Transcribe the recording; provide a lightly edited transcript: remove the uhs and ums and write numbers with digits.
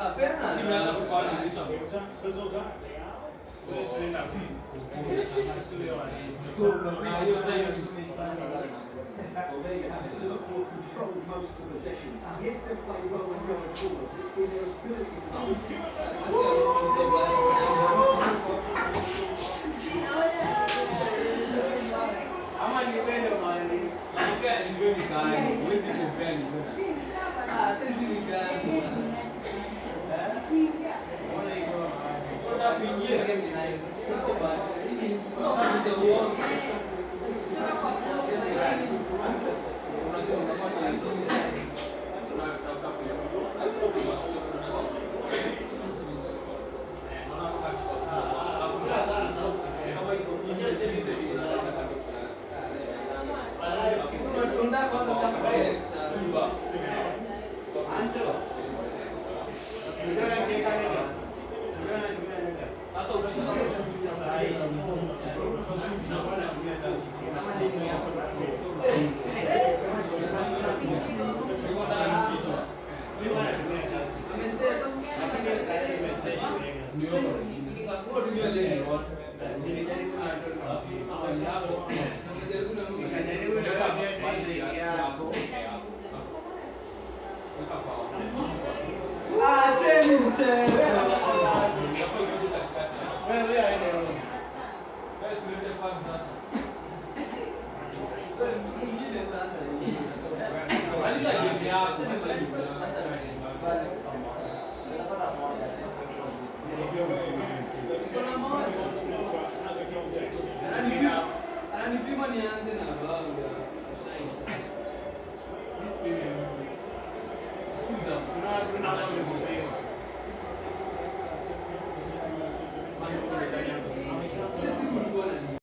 Apenas nimeanza kufanya dirisha. Ama nipende mali. Napenda nipende gani? Huwezi kupenda. Sisi ni gani? Mbona iko? Unataka kuingia game ni nayo. Uko bado. Hii ni sio uongo. Unasema unafanya lakini tunatafuta Kula sana sana. kama iko nje Tunatunda kwanza sana flex. Anto. Sudara keka nega. Sudara tumia nega. sasa ukitaka kushuhudia Sasa hii. Naona tumia tatu. niko ndani kichwa Mimi tumia tatu. Amesema Lakini sasa nimesema ndio sasa kwa dunia leo nilijaribu na ndio awali hapo amejaribu na Mungu. nikajaribu na sababu yako. weka power Acheni mchezo. Wewe aende roho. Mwingine sasa kuna moja. Ananipima nianze na banga. Kuna